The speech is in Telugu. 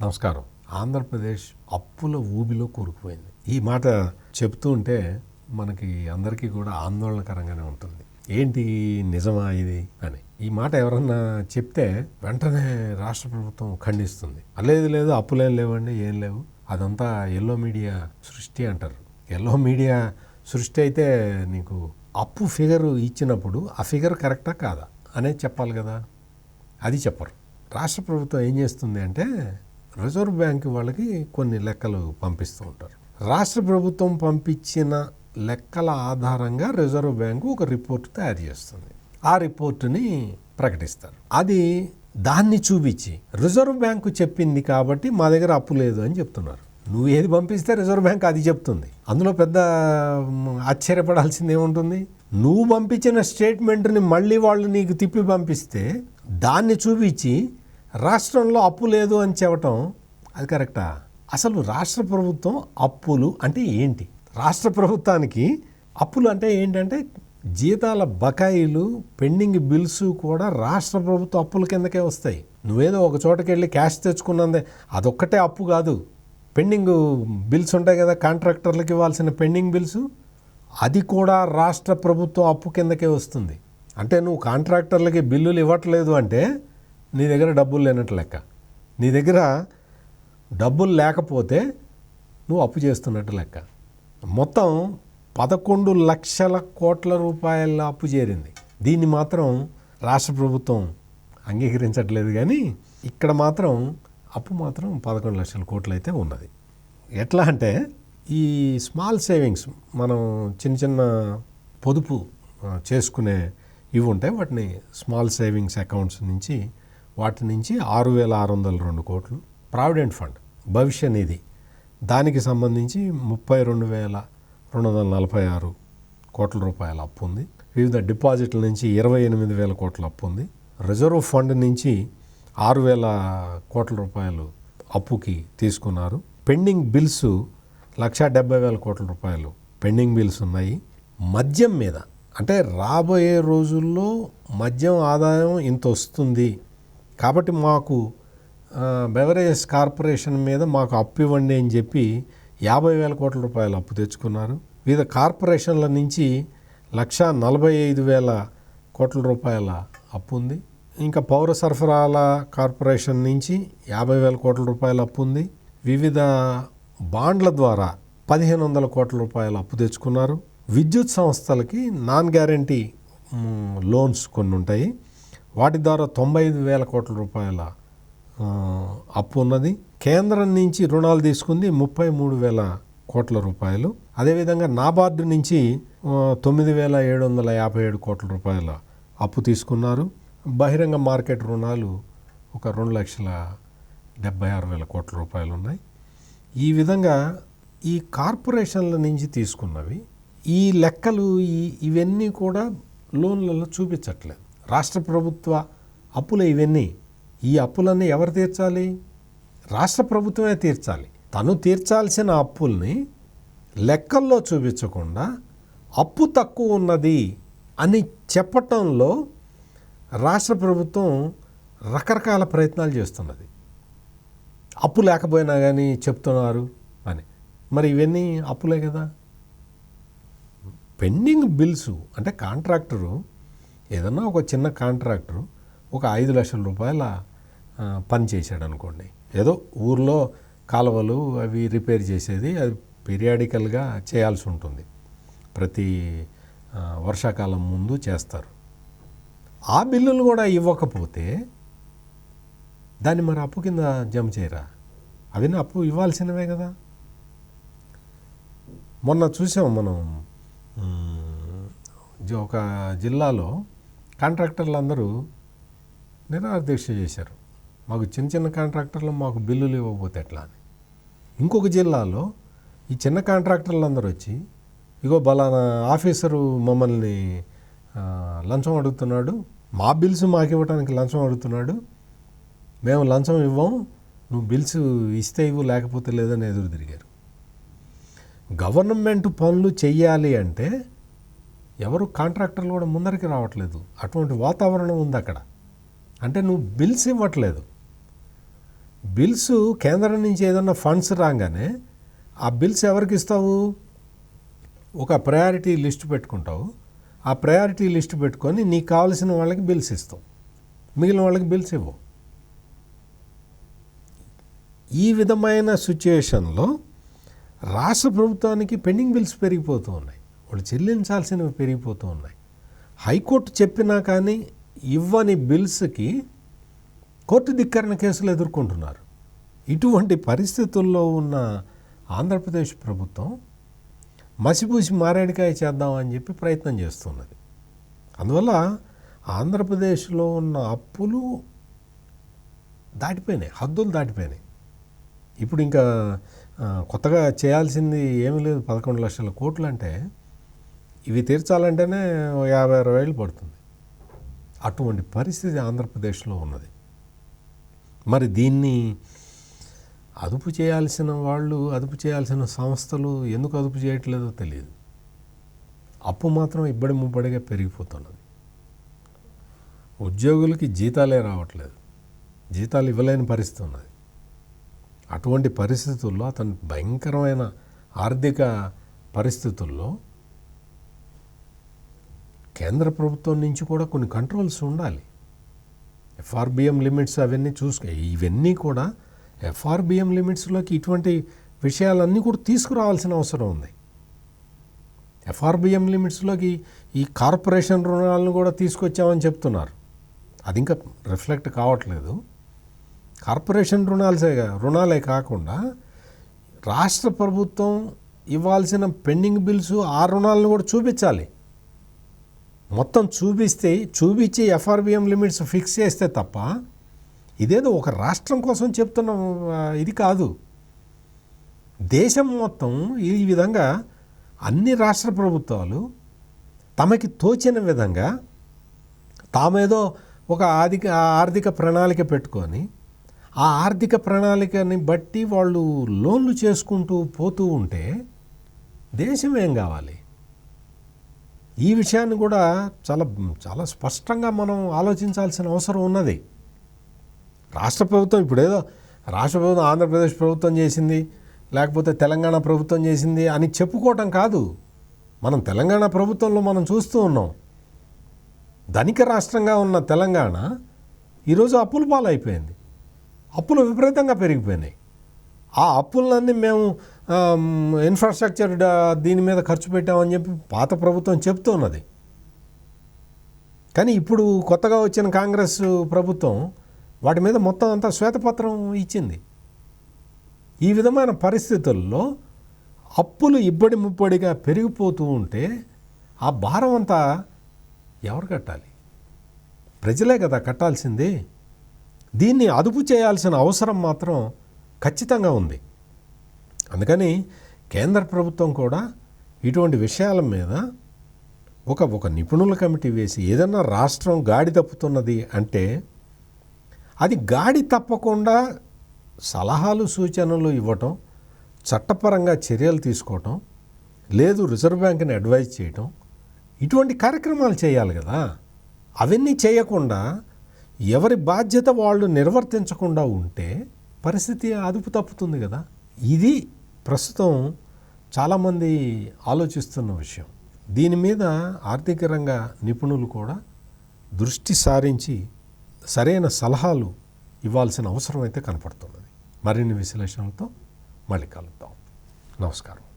నమస్కారం. ఆంధ్రప్రదేశ్ అప్పుల ఊబిలో కూరుకుపోయింది. ఈ మాట చెప్తూ ఉంటే మనకి అందరికీ కూడా ఆందోళనకరంగానే ఉంటుంది. ఏంటి నిజమా ఇది అని. ఈ మాట ఎవరన్నా చెప్తే వెంటనే రాష్ట్ర ప్రభుత్వం ఖండిస్తుంది. లేదు అప్పులేం లేవండి, ఏం లేవు, అదంతా ఎల్లో మీడియా సృష్టి అంటారు. ఎల్లో మీడియా సృష్టి అయితే నీకు అప్పు ఫిగర్ ఇచ్చినప్పుడు ఆ ఫిగర్ కరెక్టా కాదా అనేది చెప్పాలి కదా. అది చెప్పరు. రాష్ట్ర ప్రభుత్వం ఏం చేస్తుంది అంటే రిజర్వ్ బ్యాంక్ వాళ్ళకి కొన్ని లెక్కలు పంపిస్తూ ఉంటారు. రాష్ట్ర ప్రభుత్వం పంపించిన లెక్కల ఆధారంగా రిజర్వ్ బ్యాంకు ఒక రిపోర్ట్ తయారు చేస్తుంది. ఆ రిపోర్టుని ప్రకటిస్తారు. అది దాన్ని చూపించి రిజర్వ్ బ్యాంకు చెప్పింది కాబట్టి మా దగ్గర అప్పు లేదు అని చెప్తున్నారు. నువ్వు ఏది పంపిస్తే రిజర్వ్ బ్యాంక్ అది చెప్తుంది. అందులో పెద్ద ఆశ్చర్యపడాల్సింది ఏముంటుంది? నువ్వు పంపించిన స్టేట్మెంట్ని మళ్ళీ వాళ్ళు నీకు తిప్పి పంపిస్తే దాన్ని చూపించి రాష్ట్రంలో అప్పు లేదు అని చెప్పటం అది కరెక్టా? అసలు రాష్ట్ర ప్రభుత్వం అప్పులు అంటే ఏంటి? రాష్ట్ర ప్రభుత్వానికి అప్పులు అంటే ఏంటంటే జీతాల బకాయిలు, పెండింగ్ బిల్స్ కూడా రాష్ట్ర ప్రభుత్వ అప్పుల కిందకే వస్తాయి. నువ్వేదో ఒక చోటకి వెళ్ళి క్యాష్ తెచ్చుకున్నదే అదొక్కటే అప్పు కాదు. పెండింగ్ బిల్స్ ఉంటాయి కదా, కాంట్రాక్టర్లకు ఇవ్వాల్సిన పెండింగ్ బిల్స్, అది కూడా రాష్ట్ర ప్రభుత్వం అప్పు కిందకే వస్తుంది. అంటే నువ్వు కాంట్రాక్టర్లకి బిల్లులు ఇవ్వట్లేదు అంటే నీ దగ్గర డబ్బులు లేనట్టు లెక్క. నీ దగ్గర డబ్బులు లేకపోతే నువ్వు అప్పు చేస్తున్నట్టు లెక్క. మొత్తం 11 లక్షల కోట్ల రూపాయల అప్పు చేరింది. దీన్ని మాత్రం రాష్ట్ర ప్రభుత్వం అంగీకరించట్లేదు. కానీ ఇక్కడ మాత్రం అప్పు మాత్రం 11 లక్షల కోట్లు అయితే ఉన్నది. ఎట్లా అంటే ఈ స్మాల్ సేవింగ్స్, మనం చిన్న పొదుపు చేసుకునే ఇవి ఉంటాయి, వాటిని స్మాల్ సేవింగ్స్ అకౌంట్స్ నుంచి వాటి నుంచి 6,602 కోట్లు, ప్రావిడెంట్ ఫండ్ భవిష్య నిధి దానికి సంబంధించి 32,246 కోట్ల రూపాయల అప్పు ఉంది. వివిధ డిపాజిట్ల నుంచి 28,000 కోట్ల అప్పు ఉంది. రిజర్వ్ ఫండ్ నుంచి 6,000 కోట్ల రూపాయలు అప్పుకి తీసుకున్నారు. పెండింగ్ బిల్స్ 1,70,000 కోట్ల రూపాయలు పెండింగ్ బిల్స్ ఉన్నాయి. మద్యం మీద అంటే రాబోయే రోజుల్లో మద్యం ఆదాయం ఇంత వస్తుంది కాబట్టి మాకు బెవరేజెస్ కార్పొరేషన్ మీద మాకు అప్పు ఇవ్వండి అని చెప్పి 50,000 కోట్ల రూపాయలు అప్పు తెచ్చుకున్నారు. వివిధ కార్పొరేషన్ల నుంచి 1,45,000 కోట్ల రూపాయల అప్పు ఉంది. ఇంకా పౌర సరఫరాల కార్పొరేషన్ నుంచి 50,000 కోట్ల రూపాయల అప్పు ఉంది. వివిధ బాండ్ల ద్వారా 1,500 కోట్ల రూపాయల అప్పు తెచ్చుకున్నారు. విద్యుత్ సంస్థలకి నాన్ గ్యారంటీ లోన్స్ కొన్ని ఉంటాయి, వాటి ద్వారా 95,000 కోట్ల రూపాయల అప్పు ఉన్నది. కేంద్రం నుంచి రుణాలు తీసుకుంది 33,000 కోట్ల రూపాయలు. అదేవిధంగా నాబార్డు నుంచి 9,757 కోట్ల రూపాయల అప్పు తీసుకున్నారు. బహిరంగ మార్కెట్ రుణాలు ఒక 2,76,000 కోట్ల రూపాయలు ఉన్నాయి. ఈ విధంగా ఈ కార్పొరేషన్ల నుంచి తీసుకున్నవి ఈ లెక్కలు ఇవన్నీ కూడా లోన్లలో చూపించట్లేదు. రాష్ట్ర ప్రభుత్వ అప్పులు ఇవన్నీ. ఈ అప్పులన్నీ ఎవరు తీర్చాలి? రాష్ట్ర ప్రభుత్వమే తీర్చాలి. తను తీర్చాల్సిన అప్పుల్ని లెక్కల్లో చూపించకుండా అప్పు తక్కువ ఉన్నది అని చెప్పటంలో రాష్ట్ర ప్రభుత్వం రకరకాల ప్రయత్నాలు చేస్తున్నది. అప్పు లేకపోయినా కానీ చెప్తున్నారు అని. మరి ఇవన్నీ అప్పులే కదా. పెండింగ్ బిల్స్ అంటే కాంట్రాక్టరు ఏదన్నా ఒక చిన్న కాంట్రాక్టరు ఒక 5 లక్షల రూపాయల పని చేశాడు అనుకోండి. ఏదో ఊర్లో కాలువలు అవి రిపేర్ చేసేది, అది పీరియాడికల్గా చేయాల్సి ఉంటుంది. ప్రతి వర్షాకాలం ముందు చేస్తారు. ఆ బిల్లులు కూడా ఇవ్వకపోతే దాన్ని మరి అప్పు కింద జమ చేయరా? అవన్నీ అప్పు ఇవ్వాల్సినవే కదా. మొన్న చూసాం మనం, ఒక జిల్లాలో కాంట్రాక్టర్లు అందరూ నిరాదీక్ష చేశారు. మాకు చిన్న కాంట్రాక్టర్లు మాకు బిల్లులు ఇవ్వకపోతే ఎట్లా అని. ఇంకొక జిల్లాలో ఈ చిన్న కాంట్రాక్టర్లు అందరూ వచ్చి ఇగో బలానా ఆఫీసరు మమ్మల్ని లంచం అడుగుతున్నాడు, మా బిల్స్ మాకు ఇవ్వడానికి లంచం అడుగుతున్నాడు, మేము లంచం ఇవ్వం, నువ్వు బిల్స్ ఇస్తే ఇవ్వు లేకపోతే లేదని ఎదురు తిరిగారు. గవర్నమెంట్ పనులు చెయ్యాలి అంటే ఎవరు కాంట్రాక్టర్లు కూడా ముందరికి రావట్లేదు. అటువంటి వాతావరణం ఉంది అక్కడ. అంటే నువ్వు బిల్స్ ఇవ్వట్లేదు. బిల్స్ కేంద్రం నుంచి ఏదన్నా ఫండ్స్ రాగానే ఆ బిల్స్ ఎవరికి ఇస్తావు? ఒక ప్రయారిటీ లిస్ట్ పెట్టుకుంటావు. ఆ ప్రయారిటీ లిస్ట్ పెట్టుకొని నీకు కావాల్సిన వాళ్ళకి బిల్స్ ఇస్తావు, మిగిలిన వాళ్ళకి బిల్స్ ఇవ్వవు. ఈ విధమైన సిచ్యుయేషన్లో రాష్ట్ర ప్రభుత్వానికి పెండింగ్ బిల్స్ పెరిగిపోతూ ఉన్నాయి, వాళ్ళు చెల్లించాల్సినవి పెరిగిపోతూ ఉన్నాయి. హైకోర్టు చెప్పినా కానీ ఇవ్వని బిల్స్కి కోర్టు ధిక్కరణ కేసులు ఎదుర్కొంటున్నారు. ఇటువంటి పరిస్థితుల్లో ఉన్న ఆంధ్రప్రదేశ్ ప్రభుత్వం మసిపూసి మారేడికాయ చేద్దామని చెప్పి ప్రయత్నం చేస్తున్నది. అందువల్ల ఆంధ్రప్రదేశ్లో ఉన్న అప్పులు దాటిపోయినాయి, హద్దులు దాటిపోయినాయి. ఇప్పుడు ఇంకా కొత్తగా చేయాల్సింది ఏమీ లేదు. 11 లక్షల కోట్లు అంటే ఇవి తీర్చాలంటేనే 50-60 ఏళ్ళు పడుతుంది. అటువంటి పరిస్థితి ఆంధ్రప్రదేశ్లో ఉన్నది. మరి దీన్ని అదుపు చేయాల్సిన వాళ్ళు, అదుపు చేయాల్సిన సంస్థలు ఎందుకు అదుపు చేయట్లేదో తెలియదు. అప్పు మాత్రం ఇబ్బడి ముబ్బడిగా పెరిగిపోతున్నది. ఉద్యోగులకి జీతాలే రావట్లేదు, జీతాలు ఇవ్వలేని పరిస్థితి ఉన్నది. అటువంటి పరిస్థితుల్లో అతను భయంకరమైన ఆర్థిక పరిస్థితుల్లో కేంద్ర ప్రభుత్వం నుంచి కూడా కొన్ని కంట్రోల్స్ ఉండాలి. ఎఫ్ఆర్బిఎం లిమిట్స్ అవన్నీ ఇవన్నీ కూడా ఎఫ్ఆర్బిఎం లిమిట్స్లోకి ఇటువంటి విషయాలన్నీ కూడా తీసుకురావాల్సిన అవసరం ఉంది. ఎఫ్ఆర్బిఎం లిమిట్స్లోకి ఈ కార్పొరేషన్ రుణాలను కూడా తీసుకొచ్చామని చెప్తున్నారు. అది ఇంకా రిఫ్లెక్ట్ కావట్లేదు. కార్పొరేషన్ రుణాలే కాకుండా రాష్ట్ర ప్రభుత్వం ఇవ్వాల్సిన పెండింగ్ బిల్స్ ఆ రుణాలను కూడా చూపించాలి. మొత్తం చూపించి ఎఫ్ఆర్బిఎం లిమిట్స్ ఫిక్స్ చేస్తే తప్ప ఇదేదో ఒక రాష్ట్రం కోసం చెప్తున్న ఇది కాదు. దేశం మొత్తం ఈ విధంగా అన్ని రాష్ట్ర ప్రభుత్వాలు తమకి తోచిన విధంగా తామేదో ఒక ఆర్థిక ప్రణాళిక పెట్టుకొని ఆ ఆర్థిక ప్రణాళికని బట్టి వాళ్ళు లోన్లు చేసుకుంటూ పోతూ ఉంటే దేశం ఏం కావాలి? ఈ విషయాన్ని కూడా చాలా చాలా స్పష్టంగా మనం ఆలోచించాల్సిన అవసరం ఉన్నది. రాష్ట్ర ప్రభుత్వం ఇప్పుడేదో రాష్ట్ర ప్రభుత్వం ఆంధ్రప్రదేశ్ ప్రభుత్వం చేసింది, లేకపోతే తెలంగాణ ప్రభుత్వం చేసింది అని చెప్పుకోవటం కాదు. మనం తెలంగాణ ప్రభుత్వంలో మనం చూస్తూ ఉన్నాం. ధనిక రాష్ట్రంగా ఉన్న తెలంగాణ ఈరోజు అప్పుల పాలైపోయింది. అప్పులు విపరీతంగా పెరిగిపోయినాయి. ఆ అప్పులన్నీ మేము ఇన్ఫ్రాస్ట్రక్చర్ దీని మీద ఖర్చు పెట్టామని చెప్పి పాత ప్రభుత్వం చెప్తున్నది. కానీ ఇప్పుడు కొత్తగా వచ్చిన కాంగ్రెస్ ప్రభుత్వం వాటి మీద మొత్తం అంతా శ్వేతపత్రం ఇచ్చింది. ఈ విధమైన పరిస్థితుల్లో అప్పులు ఇబ్బడి ముబ్బడిగా పెరిగిపోతూ ఉంటే ఆ భారం అంతా ఎవరు కట్టాలి? ప్రజలే కదా కట్టాల్సింది. దీన్ని అదుపు చేయాల్సిన అవసరం మాత్రం ఖచ్చితంగా ఉంది. అందుకని కేంద్ర ప్రభుత్వం కూడా ఇటువంటి విషయాల మీద ఒక నిపుణుల కమిటీ వేసి ఏదన్నా రాష్ట్రం గాడి తప్పుతున్నది అంటే అది గాడి తప్పకుండా సలహాలు సూచనలు ఇవ్వటం, చట్టపరంగా చర్యలు తీసుకోవటం, లేదు రిజర్వ్ బ్యాంక్ని అడ్వైజ్ చేయటం, ఇటువంటి కార్యక్రమాలు చేయాలి కదా. అవన్నీ చేయకుండా ఎవరి బాధ్యత వాళ్ళు నిర్వర్తించకుండా ఉంటే పరిస్థితి అదుపు తప్పుతుంది కదా. ఇది ప్రస్తుతం చాలామంది ఆలోచిస్తున్న విషయం. దీని మీద ఆర్థిక రంగ నిపుణులు కూడా దృష్టి సారించి సరైన సలహాలు ఇవ్వాల్సిన అవసరం అయితే కనపడుతున్నది. మరిన్ని విశ్లేషణలతో మళ్ళీ కలుద్దాం. నమస్కారం.